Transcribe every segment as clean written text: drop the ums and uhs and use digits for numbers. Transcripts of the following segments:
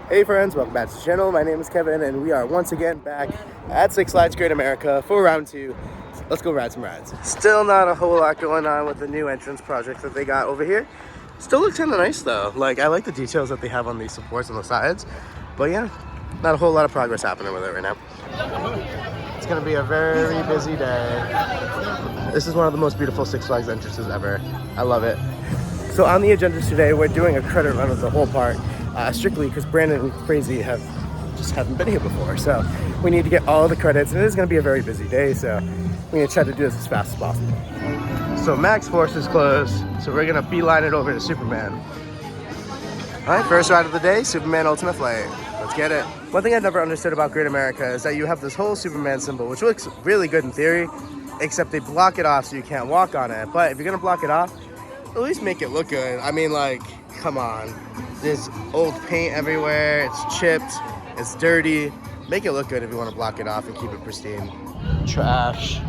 Hey friends, welcome back to the channel. My name is Kevin and we are once again back at Six Flags Great America for round 2. Let's go ride some rides. Still not a whole lot going on with the new entrance project that they got over here. Still looks kind of nice though. Like, I like the details that they have on these supports on the sides. But yeah, not a whole lot of progress happening with it right now. It's gonna be a very busy day. This is one of the most beautiful Six Flags entrances ever. I love it. So on the agenda today, we're doing a credit run of the whole park. Strictly because Brandon and Frazees haven't been here before, so we need to get all the credits, and it is going to be a very busy day, so we need to try to do this as fast as possible. So Maxx Force is closed, so we're going to beeline it over to Superman. All right, first ride of the day, Superman Ultimate Flight. Let's get it. One thing I've never understood about Great America is that you have this whole Superman symbol, which looks really good in theory, except they block it off so you can't walk on it. But if you're going to block it off, at least make it look good. I mean, like, come on. There's old paint everywhere, it's chipped, it's dirty. Make it look good if you want to block it off and keep it pristine. Trash,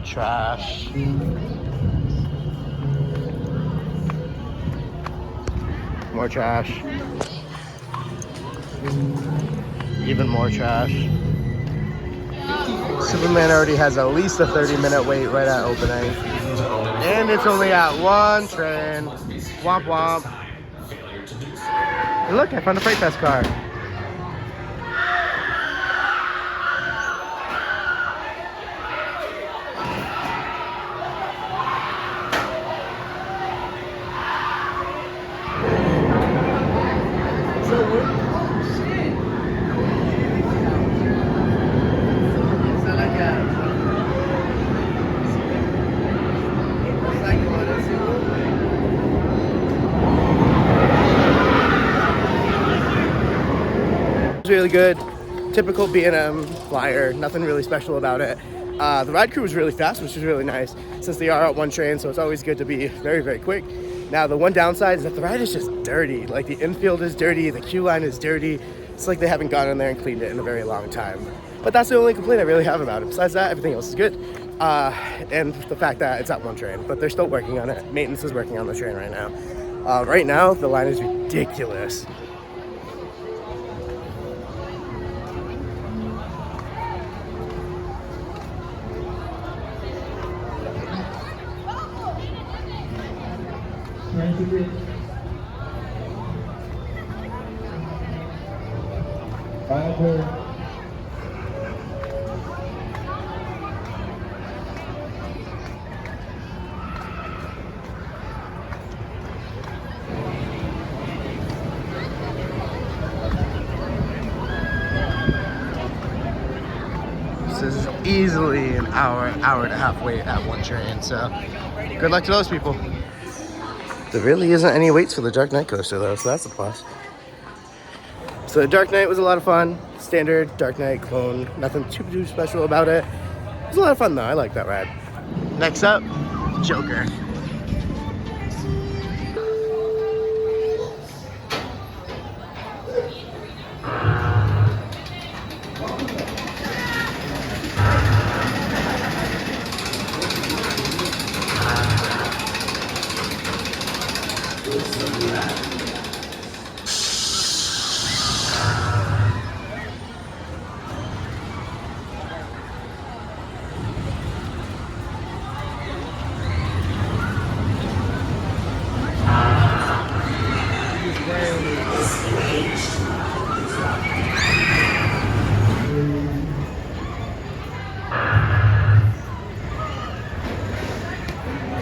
trash. More trash. Even more trash. Superman already has at least a 30-minute wait right at opening. And it's only at one train. Womp womp. And look, I found a Freight Fest car. Really good, typical B&M flyer, nothing really special about it. The ride crew was really fast, which is really nice since they are at one train, so it's always good to be very, very quick. Now the one downside is that the ride is just dirty. Like, the infield is dirty, the queue line is dirty. It's like they haven't gone in there and cleaned it in a very long time. But that's the only complaint I really have about it. Besides that, everything else is good. And the fact that it's at one train, but they're still working on it. Maintenance is working on the train right now. Right now, the line is ridiculous. This is easily an hour and a half wait at one train, so good luck to those people. There really isn't any waits for the Dark Knight coaster though, so that's a plus. So the Dark Knight was a lot of fun. Standard Dark Knight clone, nothing too special about it. It was a lot of fun though, I like that ride. Next up, Joker.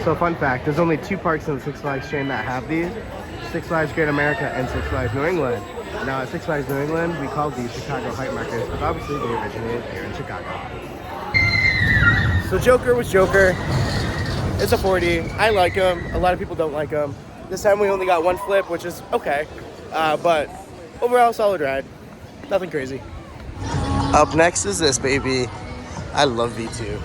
So fun fact, there's only 2 parks in the Six Flags chain that have these. Six Flags Great America and Six Flags New England. Now at Six Flags New England, we call these Chicago Hype Markers, but obviously they originated here in Chicago. So Joker was Joker. It's a 40. I like him. A lot of people don't like him. This time we only got one flip, which is okay. But overall, solid ride. Nothing crazy. Up next is this baby. I love V2.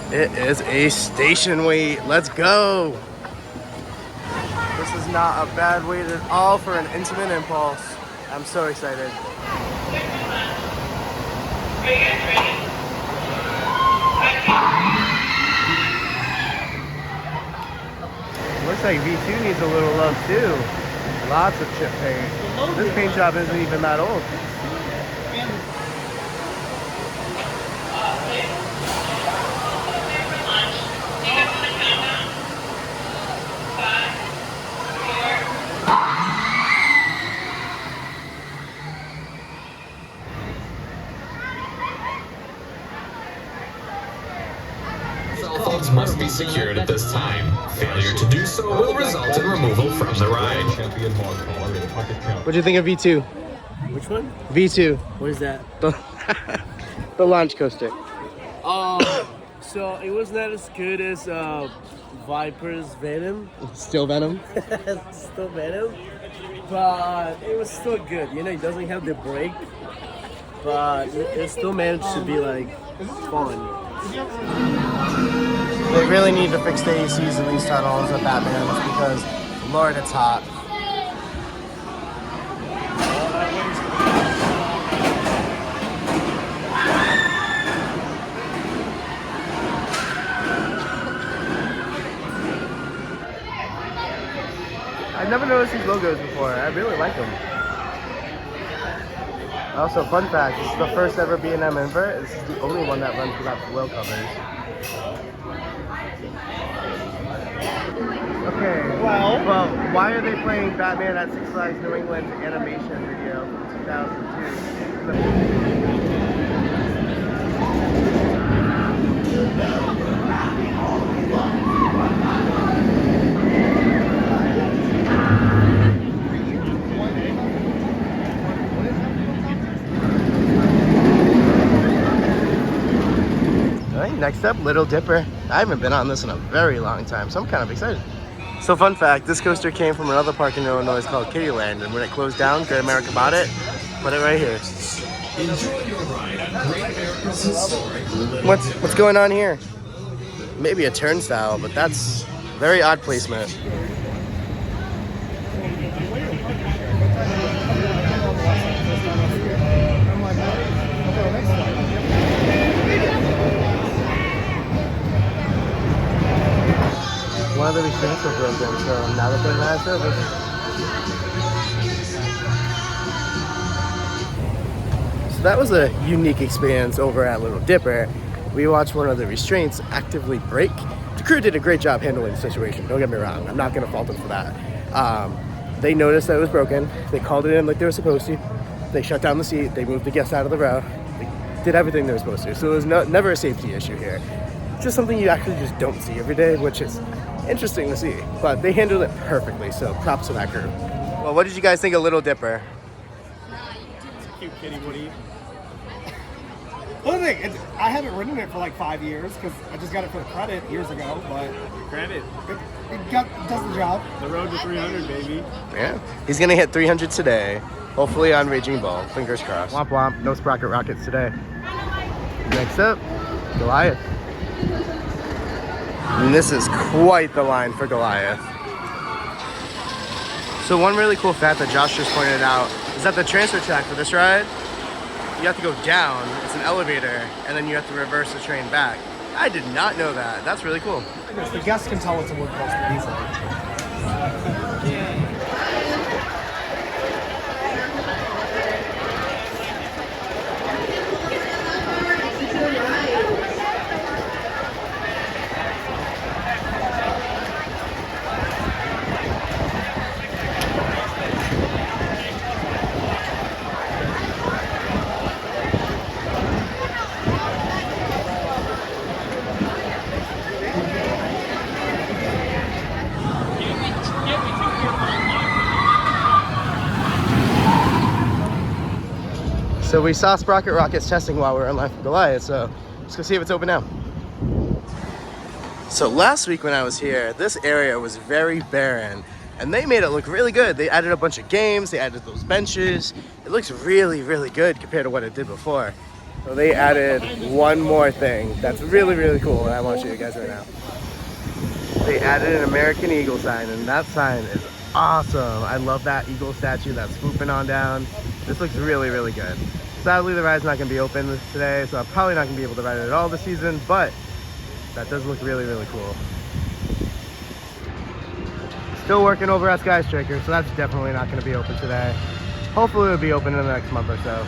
It is a station wait. Let's go. This is not a bad wait at all for an intimate impulse. I'm so excited. Looks like V2 needs a little love too. Lots of chip paint. This paint job isn't even that old. Cell phones must be secured at this time. Failure to do so will result in removal from the ride. What do you think of V2? Which one? V2. What is that? The launch coaster. So it was not as good as Viper's Venom. Still Venom? Still Venom. But it was still good. You know, it doesn't have the brake. But it still managed to be like fun. They really need to fix the ACs in these tunnels at Batman's because, Lord, it's hot. I've never noticed these logos before. I really like them. Also, fun fact, this is the first ever B&M invert. This is the only one that runs without the wheel covers. Okay, well, why are they playing Batman at Six Flags New England animation video from 2002? All right, next up, Little Dipper. I haven't been on this in a very long time, so I'm kind of excited. So fun fact, this coaster came from another park in Illinois called Kittyland, and when it closed down, Great America bought it, put it right here. Enjoy your ride at Great America's historic. What's going on here? Maybe a turnstile, but that's very odd placement. One of the restraints were broken, so now they're putting that in service. So that was a unique experience over at Little Dipper. We watched one of the restraints actively break. The crew did a great job handling the situation, don't get me wrong. I'm not going to fault them for that. They noticed that it was broken. They called it in like they were supposed to. They shut down the seat. They moved the guests out of the row. They did everything they were supposed to. So it was never a safety issue here. Just something you actually just don't see every day, which is interesting to see, but they handled it perfectly, so props to that crew. Well, what did you guys think of Little Dipper? It's a cute kitty Woody. Well, the thing, I haven't ridden it for like 5 years because I just got it for the credit years ago, but Credit. it does the job. The road to 300, baby. Yeah, he's gonna hit 300 today, hopefully on Raging Bull, fingers crossed. Womp womp, no Sprocket rockets today. Next up, Goliath. And this is quite the line for Goliath. So one really cool fact that Josh just pointed out is that the transfer track for this ride, you have to go down, it's an elevator, and then you have to reverse the train back. I did not know that. That's really cool. The guests can tell it's a wood coaster easily. So we saw Sprocket rockets testing while we were in line for Goliath, so let's go see if it's open now. So last week when I was here, this area was very barren, and they made it look really good. They added a bunch of games, they added those benches. It looks really, really good compared to what it did before. So they added one more thing that's really, really cool, and I want to show you guys right now. They added an American Eagle sign, and that sign is awesome. I love that eagle statue that's swooping on down. This looks really, really good. Sadly, the ride's not going to be open today, so I'm probably not going to be able to ride it at all this season, but that does look really, really cool. Still working over at Skyscraper, so that's definitely not going to be open today. Hopefully it'll be open in the next month or so.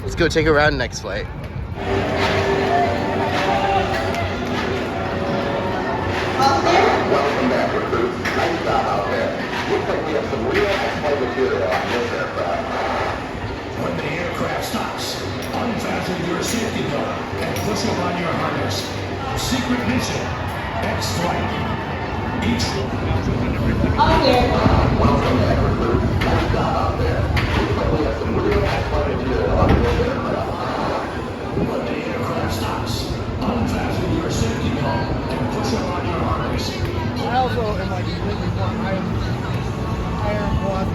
Let's go take a ride next flight. Welcome back, recruits. Nice job out there. Looks like we have some real excellent material on this aircraft. When the aircraft stops, unfasten your safety belt and push up on your harness. Secret mission, X-Flight. Each Welcome back, recruits. Nice job out there. Looks like we have some real excellent material on this aircraft. when the aircraft stops, unfasten your safety belt and push up on your harness. I also am like completely blind. I am blind.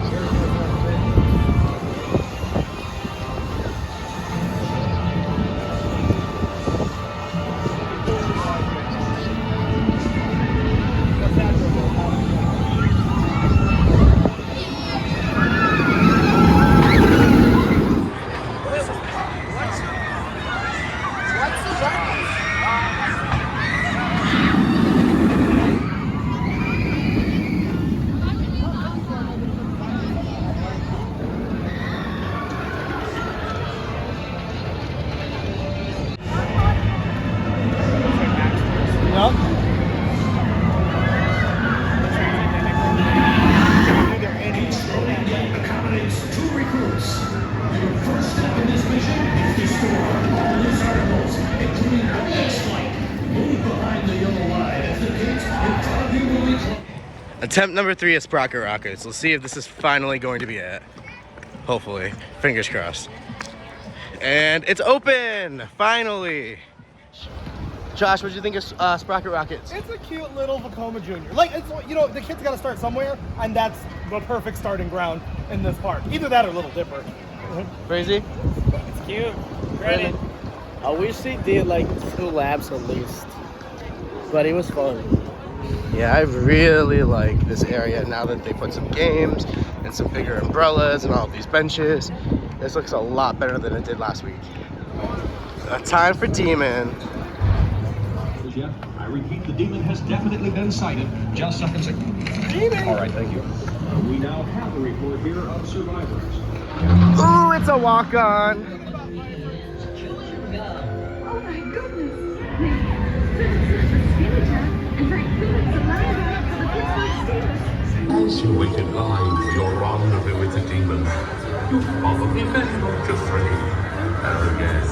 Accommodates 2 recruits. Your first step in this mission is to store all loose articles, including the X-Flight. Move behind the yellow line as the gates in front of you will be closed. Attempt number 3 at Sprocket Rockets. Let's see if this is finally going to be it. Hopefully. Fingers crossed. And it's open! Finally! Josh, what do you think of Sprocket Rockets? It's a cute little Vacoma Jr. Like, it's, you know, the kid's got to start somewhere, and that's the perfect starting ground in this park. Either that or Little Dipper. Frazee? It's cute. Brandon. I wish they did like 2 laps at least. But it was fun. Yeah, I really like this area now that they put some games and some bigger umbrellas and all of these benches. This looks a lot better than it did last week. Time for Demon. Yeah, I repeat, the demon has definitely been sighted. Just seconds ago. Demon! All right, thank you. We now have a report here of survivors. Ooh, it's a walk-on. Oh my goodness! This is the Spinnaker, and thank goodness Saliva for the Pittsburgh Steelers. As you waited live for your rendezvous with the demon, you probably met Dr. Free. Oh yes,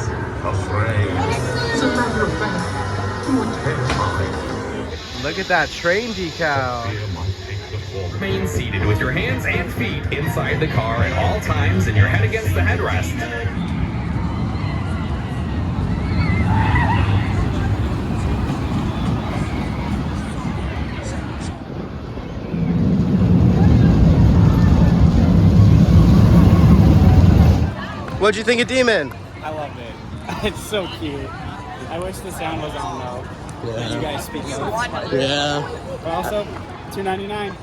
afraid. As a matter of fact, you were terrified. Look at that train decal. Fear might take the form. Remain seated with your hands and feet inside the car at all times and your head against the headrest. What'd you think of Demon? I loved it. It's so cute. I wish the sound was on though. That you guys speak of. Yeah. But also, $2.99.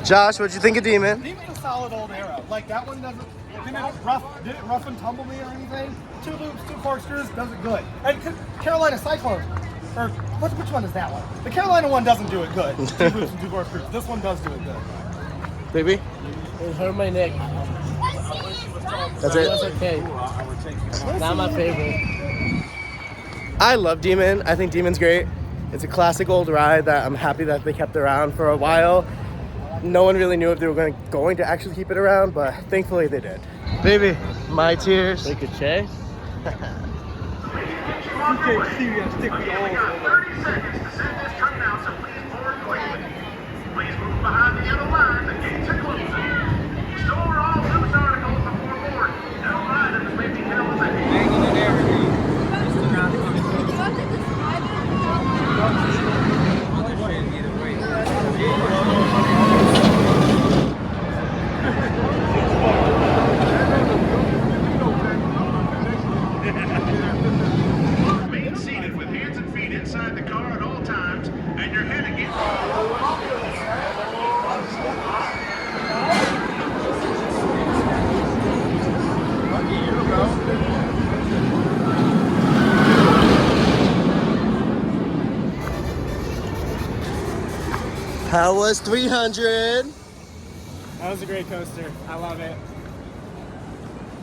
Josh, what'd you think of Demon? Demon's a solid old arrow. Like, that one didn't rough and tumble me or anything. 2 loops, 2 corkscrews, does it good. And Carolina Cyclone, or which one is that one? The Carolina one doesn't do it good. 2 loops and 2 corkscrews. This one does do it good. Baby? It hurt my neck. That's It it? was okay. Not my favorite. I love Demon. I think Demon's great. It's a classic old ride that I'm happy that they kept around for a while. No one really knew if they were going to actually keep it around, but thankfully they did. Baby, my tears. Ricochet. Please move behind the yellow line. The gates are closing. Store all loose articles before board. No items may be held at Remain seated with hands and feet inside the car at all times, and your head against. That was 300. That was a great coaster. I love it.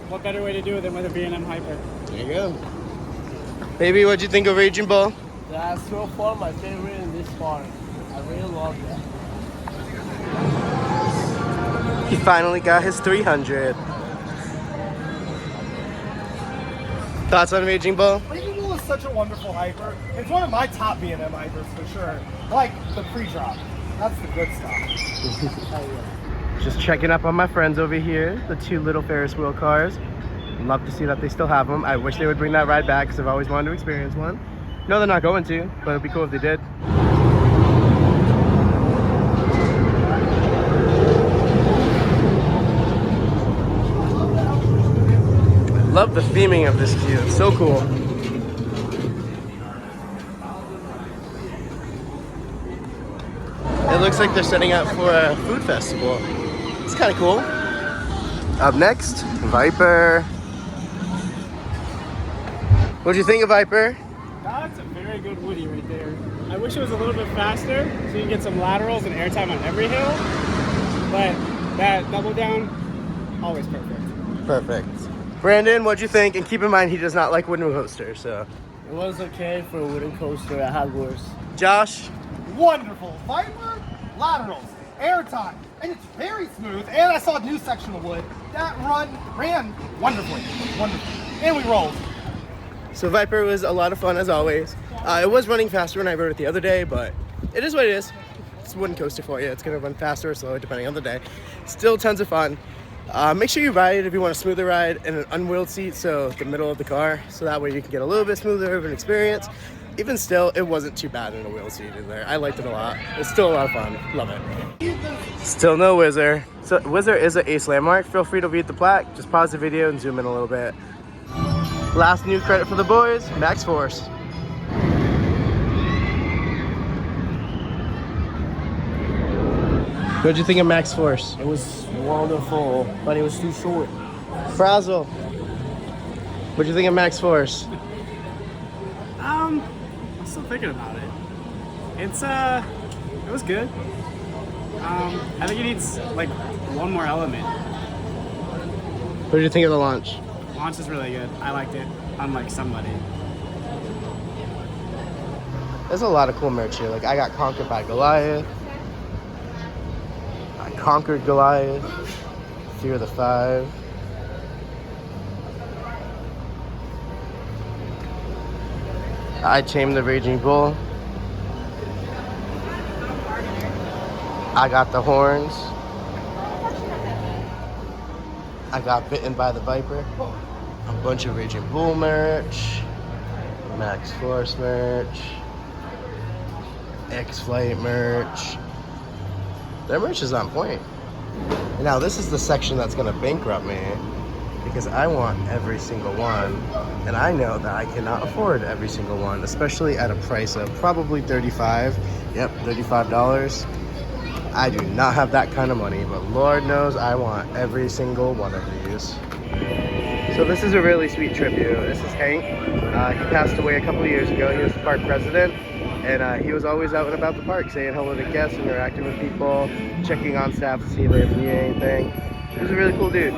What better way to do it than with a B&M Hyper? There you go. Baby, what'd you think of Raging Bull? That's so far my favorite in this park. I really love that. He finally got his 300. Thoughts on Raging Bull? Raging Bull is such a wonderful hyper. It's one of my top B&M hypers for sure. Like the pre-drop. That's the good stuff. Just checking up on my friends over here, the 2 little Ferris wheel cars. Love to see that they still have them. I wish they would bring that ride back because I've always wanted to experience one. No, they're not going to, but it'd be cool if they did. I love the theming of this queue. It's so cool. It looks like they're setting up for a food festival. It's kind of cool. Up next, Viper. What'd you think of Viper? That's a very good Woody right there. I wish it was a little bit faster so you can get some laterals and airtime on every hill. But that double down, always perfect. Perfect. Brandon, what'd you think? And keep in mind, he does not like wooden coasters, so. It was okay for a wooden coaster. I had worse. Josh? Wonderful. Viper, laterals, airtime, and it's very smooth. And I saw a new section of wood. That ran wonderfully. Wonderful. And we rolled. So Viper was a lot of fun as always. It was running faster when I rode it the other day, but it is what it is. It's a wooden coaster for you. It's gonna run faster or slower depending on the day. Still tons of fun. Make sure you ride it if you want a smoother ride in an unwheeled seat, so the middle of the car, so that way you can get a little bit smoother of an experience. Even still, it wasn't too bad in a wheel seat either. I liked it a lot. It's still a lot of fun. Love it. Still no Whizzer. So Whizzer is an ace landmark. Feel free to read the plaque. Just pause the video and zoom in a little bit. Last new credit for the boys, Maxx Force. What'd you think of Maxx Force? It was wonderful, but it was too short. Frazee. What'd you think of Maxx Force? I'm still thinking about it. It was good. I think it needs like one more element. What did you think of the launch? Launch is really good. I liked it, unlike somebody. There's a lot of cool merch here. Like I got conquered by Goliath. I conquered Goliath. Fear the 5. I tamed the Raging Bull. I got the horns. I got bitten by the Viper. A bunch of Raging Bull merch. Maxx Force merch. X-Flight merch. Their merch is on point. Now this is the section that's gonna bankrupt me because I want every single one, and I know that I cannot afford every single one, especially at a price of probably $35. Yep, $35. I do not have that kind of money, but Lord knows I want every single one of these. So this is a really sweet tribute. This is Hank. He passed away a couple of years ago. He was the park president, and he was always out and about the park, saying hello to guests, interacting with people, checking on staff to see if they need anything. He was a really cool dude.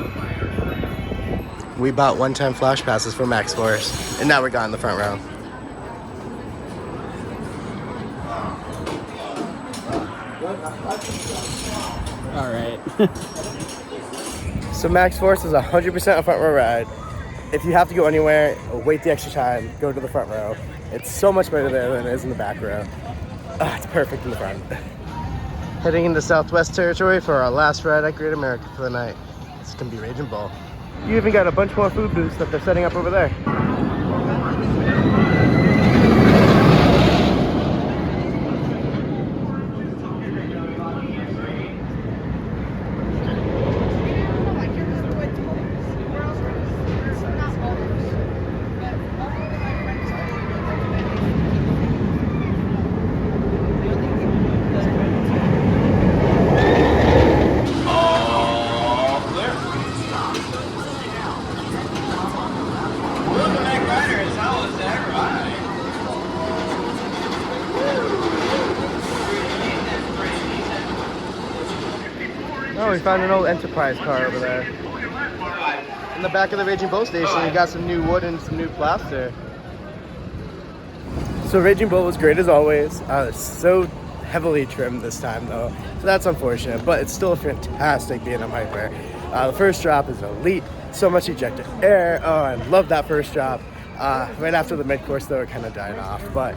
We bought one-time flash passes for Maxx Force, and now we're got in the front row. All right. So Maxx Force is 100% a front row ride. If you have to go anywhere, wait the extra time, go to the front row. It's so much better there than it is in the back row. It's perfect in the front. Heading into Southwest Territory for our last ride at Great America for the night. It's gonna be Raging Bull. You even got a bunch more food booths that they're setting up over there. Oh, we found an old Enterprise car over there. In the back of the Raging Bull station, we got some new wood and some new plaster. So Raging Bull was great as always. It's so heavily trimmed this time though, so that's unfortunate, but it's still a fantastic B&M Hyper. The first drop is elite, so much ejected air. Oh, I love that first drop. Right after the mid-course though, it kind of died off, but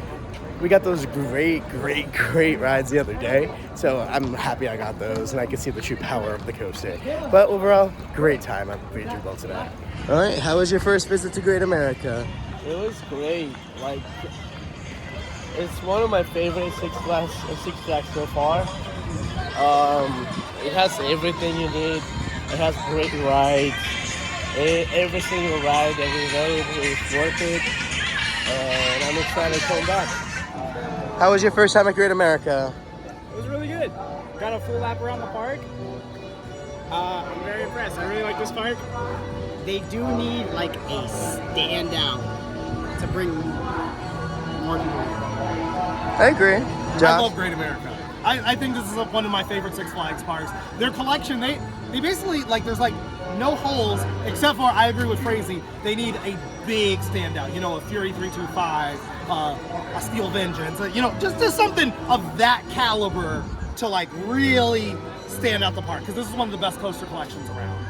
we got those great rides the other day, so I'm happy I got those and I can see the true power of the coaster. But overall, great time at Raging Bull today. All right, how was your first visit to Great America? It was great. Like, it's one of my favorite Six Flags so far. It has everything you need. It has great rides. Every single ride, every road is worth it. And I'm excited to come back. How was your first time at Great America? It was really good. Got a full lap around the park. I'm very impressed. I really like this park. They do need like a standout to bring more people in. I agree. Josh? I love Great America. I think this is one of my favorite Six Flags parks. Their collection, they basically, like, there's like no holes, except for, I agree with Frazee, they need a big standout. You know, a Fury 325, a Steel Vengeance, you know, just something of that caliber to like really stand out the park, because this is one of the best coaster collections around.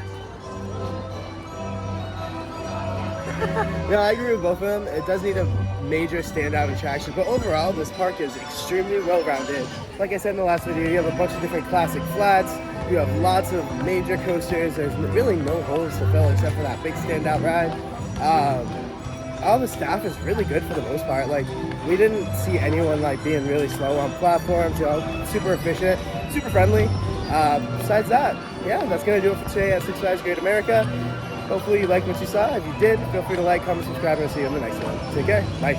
No, I agree with both of them. It does need a major standout attraction, but overall, this park is extremely well-rounded. Like I said in the last video, you have a bunch of different classic flats. You have lots of major coasters. There's really no holes to fill except for that big standout ride. All the staff is really good for the most part. Like, we didn't see anyone like being really slow on platforms. You know, super efficient, super friendly. Besides that, yeah, that's gonna do it for today at Six Flags Great America. Hopefully you liked what you saw. If you did, feel free to like, comment, subscribe, and I'll see you in the next one. Take care. Bye.